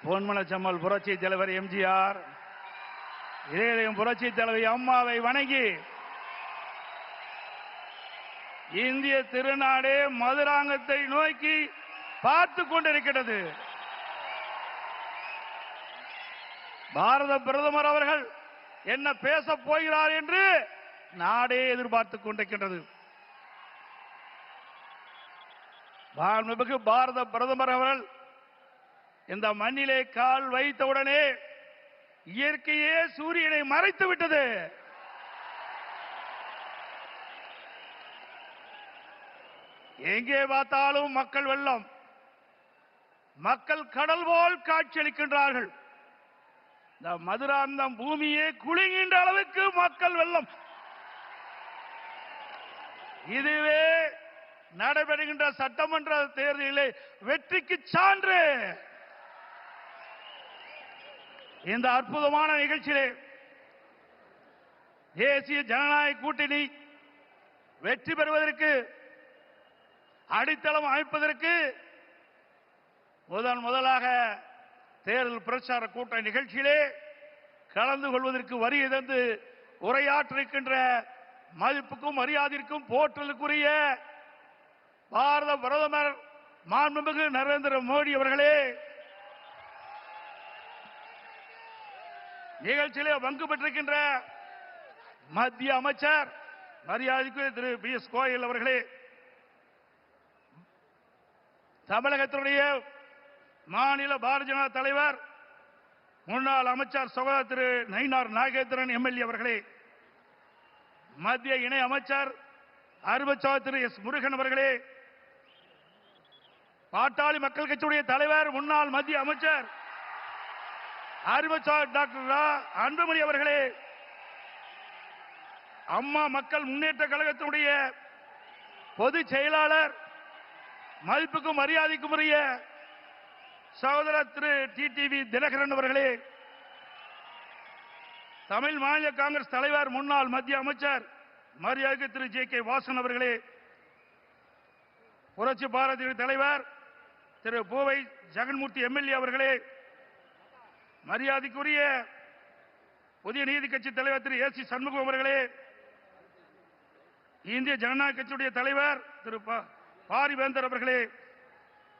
பொன்மனச்செம்மல் புரட்சி தலைவர் எம்ஜிஆர், இதயம் புரட்சி தலைவி அம்மாவை வணங்கி இந்திய திருநாடே மதுராங்கத்தை நோக்கி பார்த்து கொண்டிருக்கிறது. பாரத பிரதமர் அவர்கள் என்ன பேச போகிறார் என்று நாடே எதிர்பார்த்துக் கொண்டிருக்கின்றது. பாரத பிரதமர் அவர்கள் இந்த மண்ணிலே கால் வைத்தவுடனே இயற்கையே சூரியனை மறைத்து விட்டது. எங்கே பார்த்தாலும் மக்கள் வெள்ளம், மக்கள் கடல் போல் காட்சியளிக்கின்றார்கள். இந்த மதுராந்தம் பூமியே குலுங்குகின்ற அளவுக்கு மக்கள் வெள்ளம். இதுவே நடைபெறுகின்ற சட்டமன்ற தேர்தலில் வெற்றிக்கு சான்று. இந்த அற்புதமான நிகழ்ச்சியிலே தேசிய ஜனநாயக கூட்டணி வெற்றி பெறுவதற்கு அடித்தளம் அமைப்பதற்கு முதலாக தேர்தல் பிரச்சார கூட்ட நிகழ்ச்சியிலே கலந்து கொள்வதற்கு வருகை தந்து உரையாற்றிருக்கின்ற மதிப்புக்கும் மரியாதைக்கும் போற்றலுக்குரிய பாரத பிரதமர் மாண்புமிகு நரேந்திர மோடி அவர்களே, நிகழ்ச்சியிலே பங்கு பெற்றிருக்கின்ற மத்திய அமைச்சர் மரியாதைக்குரிய திரு பியூஷ் கோயல் அவர்களே, தமிழகத்தினுடைய மாநில பாரதிய ஜனதா தலைவர் முன்னாள் அமைச்சர் சகோதரர் திரு நயினார் நாகேந்திரன் எம்எல்ஏ அவர்களே, மத்திய இணை அமைச்சர் அருமைச்சகோதரர் திரு எஸ் முருகன் அவர்களே, பாட்டாளி மக்கள் கட்சியுடைய தலைவர் முன்னாள் மத்திய அமைச்சர் அருமைச்சகோதரர் டாக்டர் அன்புமணி அவர்களே, அம்மா மக்கள் முன்னேற்ற கழகத்தினுடைய பொதுச் செயலாளர் மதிப்புக்கும் மரியாதைக்கும் உரிய சகோதரர் திரு டிடிவி தினகரன் அவர்களே, தமிழ் மாநில காங்கிரஸ் தலைவர் முன்னாள் மத்திய அமைச்சர் மரியாதைக்கு திரு ஜே கே வாசன் அவர்களே, புரட்சி பாரதிய தலைவர் திரு பூவை ஜெகன்மூர்த்தி எம்எல்ஏ அவர்களே, மரியாதைக்குரிய புதிய நீதி கட்சி தலைவர் திரு ஏ சி சண்முகம் அவர்களே, இந்திய ஜனநாயக கட்சியுடைய தலைவர் திரு பாரிவேந்தர் அவர்களே,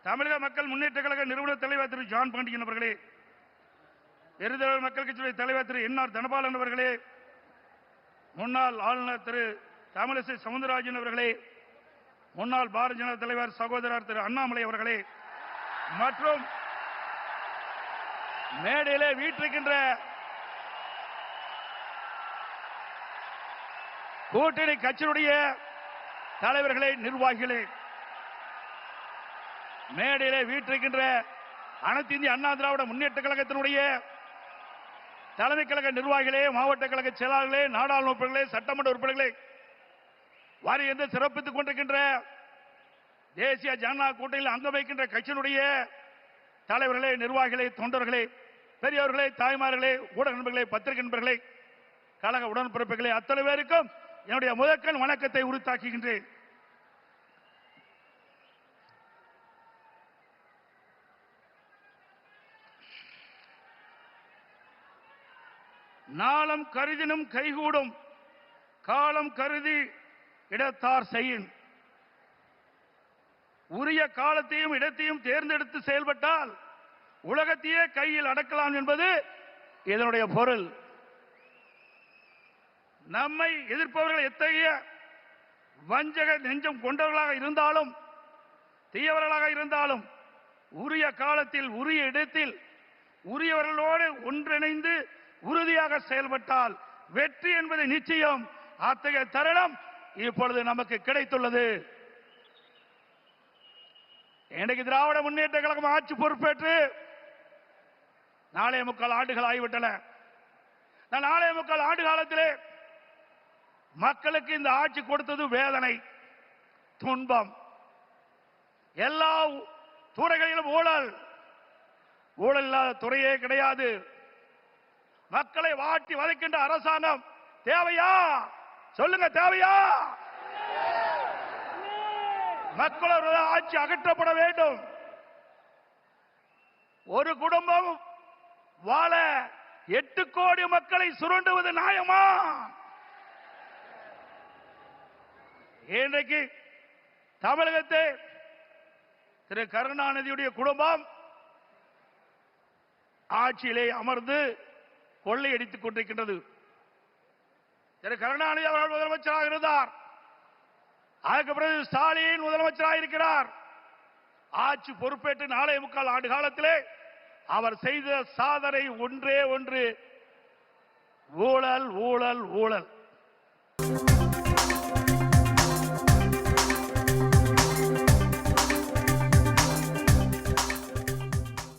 தமிழக மக்கள் முன்னேற்ற கழக நிறுவன தலைவர் திரு ஜான் பாண்டியன் அவர்களே, எருதல் மக்கள் கட்சியுடைய தலைவர் திரு என் ஆர் தனபாலன் அவர்களே, முன்னாள் ஆளுநர் திரு தமிழிசை சவுந்தரராஜன் அவர்களே, முன்னாள் பாரதிய ஜனதா தலைவர் சகோதரர் திரு அண்ணாமலை அவர்களே, மற்றும் மேடையிலே வீற்றிருக்கின்ற கூட்டணி கட்சியினுடைய தலைவர்களே, நிர்வாகிகளே, மேடையிலே வீற்றிருக்கின்ற அனைத்து இந்திய அண்ணா திராவிட முன்னேற்ற கழகத்தினுடைய தலைமை கழக நிர்வாகிகளே, மாவட்ட கழக செயலாளர்களே, நாடாளுமன்ற உறுப்பினர்களே, சட்டமன்ற உறுப்பினர்களே, வாரி சிறப்பித்துக் கொண்டிருக்கின்ற தேசிய ஜனநாயக கூட்டணியில் அங்கம் வைக்கின்ற கட்சியினுடைய தலைவர்களே, நிர்வாகிகளே, தொண்டர்களே, பெரியவர்களே, தாய்மார்களே, ஊடக நண்பர்களே, பத்திரிகை நண்பர்களே, கழக உடன்பிறப்புகளே, அத்தனை பேருக்கும் என்னுடைய முதற்கண் வணக்கத்தை உரித்தாக்குகின்றேன். நாளம் கருதினும் கைகூடும், காலம் கருதி இடத்தார் செய்யின். உரிய காலத்தையும் இடத்தையும் தேர்ந்தெடுத்து செயல்பட்டால் உலகத்தையே கையில் அடக்கலாம் என்பது இதனுடைய பொருள். நம்மை எதிர்ப்பவர்கள் எத்தகைய வஞ்சக நெஞ்சம் கொண்டவர்களாக இருந்தாலும், தீயவர்களாக இருந்தாலும், உரிய காலத்தில் உரிய இடத்தில் உரியவர்களோடு ஒன்றிணைந்து உறுதியாக செயல்பட்டால் வெற்றி என்பது நிச்சயம். அத்தகைய தருணம் இப்பொழுது நமக்கு கிடைத்துள்ளது. இன்றைக்கு திராவிட முன்னேற்ற கழகம் ஆட்சி பொறுப்பேற்று 4.25 ஆண்டுகள் ஆகிவிட்டன. 4.25 ஆண்டு காலத்திலே மக்களுக்கு இந்த ஆட்சி கொடுத்தது வேதனை, துன்பம். எல்லா துறைகளிலும் ஊழல், ஊழல் இல்லாத துறையே கிடையாது. மக்களை வாட்டி வதைக்கின்ற அரசாங்கம் தேவையா? சொல்லுங்க, தேவையா? மக்களோட ஆட்சி அகற்றப்பட வேண்டும். ஒரு குடும்பம் வாழ 8 கோடி மக்களை சுரண்டுவது நியாயமா? இன்றைக்கு தமிழகத்தை திரு கருணாநிதியுடைய குடும்பம் ஆட்சியிலே அமர்ந்து கொள்ளையடித்துக் கொண்டிருக்கின்றது. திரு கருணாநிதி அவர்கள் முதலமைச்சராக இருந்தார். அதற்கு பிறகு ஸ்டாலின் முதலமைச்சராக இருக்கிறார். ஆட்சி பொறுப்பேற்று 4.25 ஆண்டு காலத்திலே அவர் செய்த சாதனை ஒன்றே ஒன்று, ஊழல் ஊழல் ஊழல்.